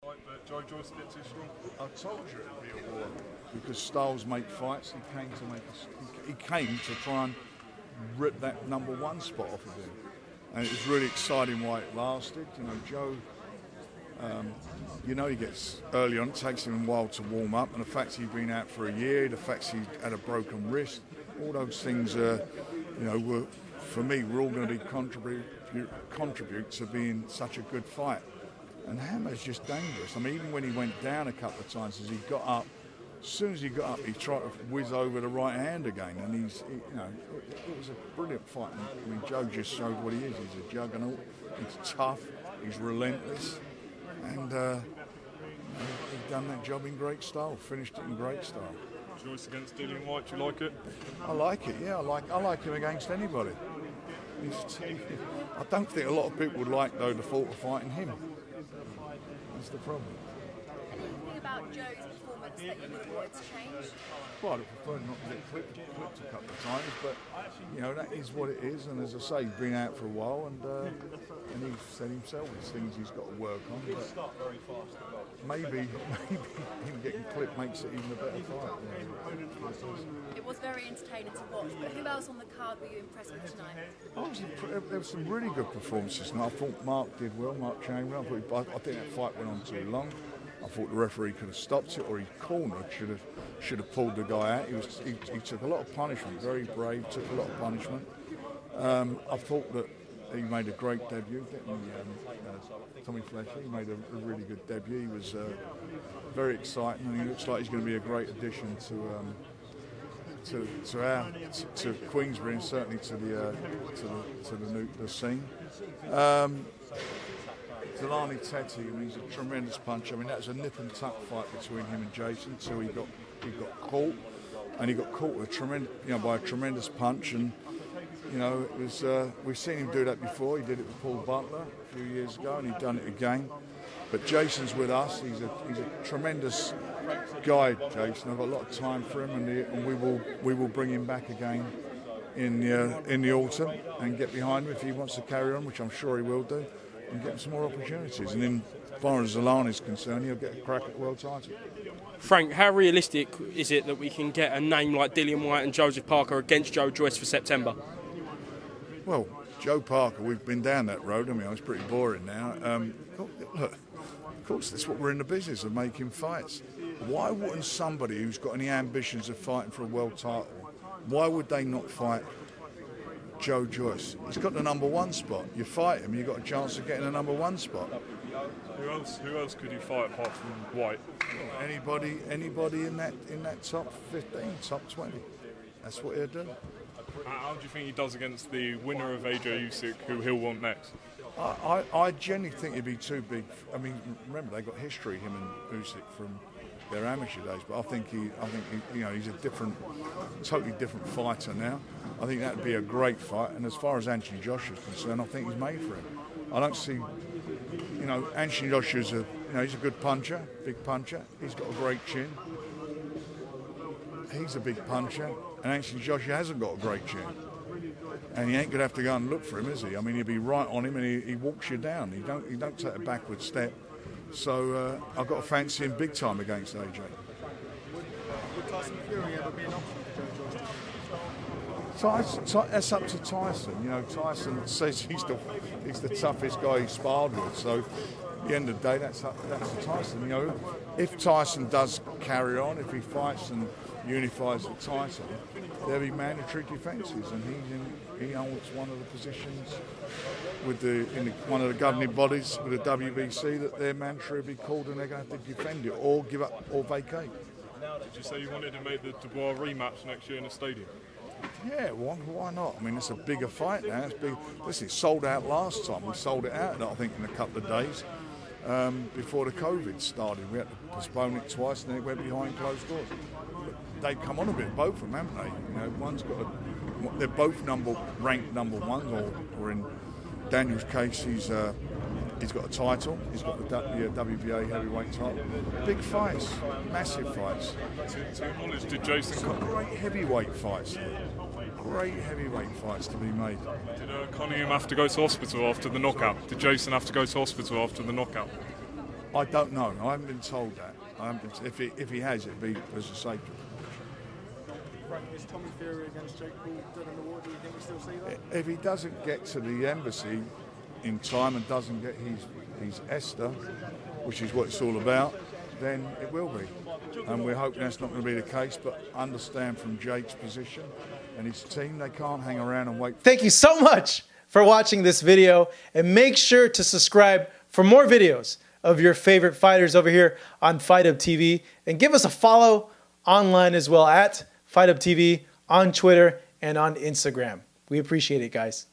But Joe Joyce a bit too strong. I told you it'd be a war because styles make fights. He came to try and rip that number one spot off of him, and it was really exciting why it lasted. You know, Joe. He gets early on. It takes him a while to warm up, and the fact he's been out for a year, the fact he had a broken wrist, all those things, were for me, we're all going to be contribute to being such a good fight. And Hammer's just dangerous. I mean, even when he went down a couple of times, as soon as he got up, he tried to whiz over the right hand again, and it was a brilliant fight. I mean, Joe just showed what he is. He's a juggernaut. He's tough. He's relentless, and he's done that job in great style. Finished it in great style. Joyce against Dillian Whyte, do you like it? I like it. Yeah, I like him against anybody. I don't think a lot of people would like, though, the thought of fighting him. That's the problem. Anything about Joe's performance that you would want to change? Well, I'd prefer not to get clipped a couple of times, but that is what it is. And as I say, he's been out for a while, and he's said himself there's things he's got to work on. But maybe him getting clipped makes it even a better fight. Yeah. It was very entertaining to watch. But who else on the card were you impressed with tonight? There were some really good performances. And I thought Mark did well, Mark Chamberlain. I think that fight went on too long. I thought the referee could have stopped it, or he cornered, should have pulled the guy out. He took a lot of punishment, very brave, took a lot of punishment. I thought that he made a great debut, didn't he? Tommy Fletcher, he made a really good debut. He was very exciting, and he looks like he's going to be a great addition to Queensbury, and certainly to the scene. Delani Teti, I mean, he's a tremendous puncher. I mean, that was a nip and tuck fight between him and Jason until he got caught, and he got caught with by a tremendous punch. And it was we've seen him do that before. He did it with Paul Butler a few years ago, and he'd done it again. But Jason's with us. He's a tremendous guy, Jason. I've got a lot of time for him, and we will bring him back again in the autumn and get behind him if he wants to carry on, which I'm sure he will do, and get some more opportunities. And then, as far as Zalani is concerned, he'll get a crack at the world title. Frank, how realistic is it that we can get a name like Dillian Whyte and Joseph Parker against Joe Joyce for September? Well, Joe Parker, we've been down that road. I mean, it's pretty boring now. Look, of course, that's what we're in the business of, making fights. Why wouldn't somebody who's got any ambitions of fighting for a world title, why would they not fight Joe Joyce? He's got the number one spot. You fight him, you've got a chance of getting the number one spot. Who else could he fight apart from White? Anybody in that top 15, top 20. That's what he'll do. How do you think he does against the winner of AJ Usyk, who he'll want next? I genuinely think he'd be too big. I mean, remember, they got history, him and Usyk, from their amateur days. But I think he's a totally different fighter now. I think that'd be a great fight. And as far as Anthony Joshua's concerned, I think he's made for him. I don't see, Anthony Joshua's he's a good puncher, big puncher. He's got a great chin. He's a big puncher, and Anthony Joshua hasn't got a great chin. And he ain't going to have to go and look for him, is he? I mean, he'll be right on him, and he walks you down. He don't take a backward step. So I've got to fancy him big time against AJ. Would Tyson Fury ever be an option for Joe Joyce? That's up to Tyson. Tyson says he's the toughest guy he's sparred with. So at the end of the day, that's up to Tyson. If Tyson does carry on, if he fights and unifies the title, there'll be mandatory defences, and he holds one of the positions in one of the governing bodies with the WBC that their mandatory will be called, and they're going to have to defend it or give up or vacate. Did you say you wanted to make the Dubois rematch next year in the stadium? Yeah, why not? I mean, it's a bigger fight now. It's big. Listen, it sold out last time. We sold it out, I think, in a couple of days before the COVID started. We had to postpone it twice, and then it went behind closed doors. They've come on a bit, both of them, haven't they? One's got they're both ranked number ones, or in Daniel's case, he's got a title. He's got the WBA heavyweight title. Big fights, massive fights. To your knowledge, did Jason great heavyweight fights? Great heavyweight fights to be made. Did Cunningham have to go to hospital after the knockout? Did Jason have to go to hospital after the knockout? I don't know. I haven't been told that. I haven't been, if he has, it'd be as a safety. Frank, is Tommy Fury against Jake Paul dead in the water? Do you think we still see that? If he doesn't get to the embassy in time and doesn't get his Esther, which is what it's all about, then it will be. And we're hoping that's not going to be the case, but understand from Jake's position and his team, they can't hang around and wait. Thank you so much for watching this video, and make sure to subscribe for more videos of your favorite fighters over here on Fight Up TV, and give us a follow online as well at Fight Up TV on Twitter and on Instagram. We appreciate it, guys.